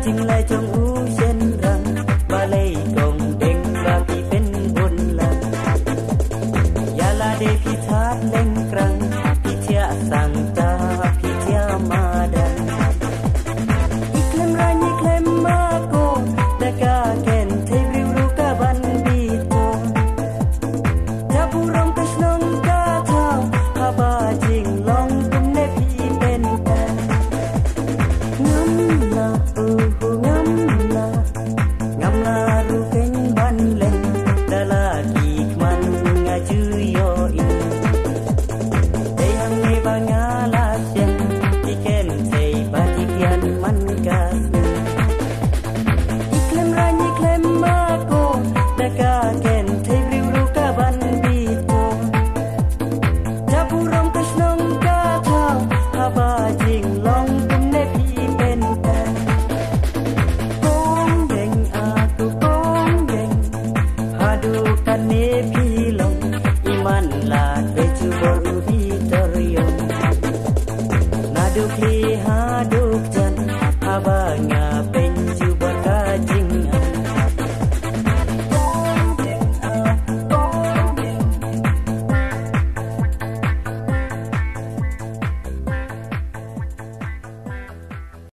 Jinglai trong u sen răng balai gong deng bagi pen bun lang yala de pithat leng krang pitya sang ta pitya madan iklem rani klem ma ko daga ken thei ru ka ban bi to jaburong krishnong ka thao haba jing long tum ne pi pen ta ngam la Haduk jan habanya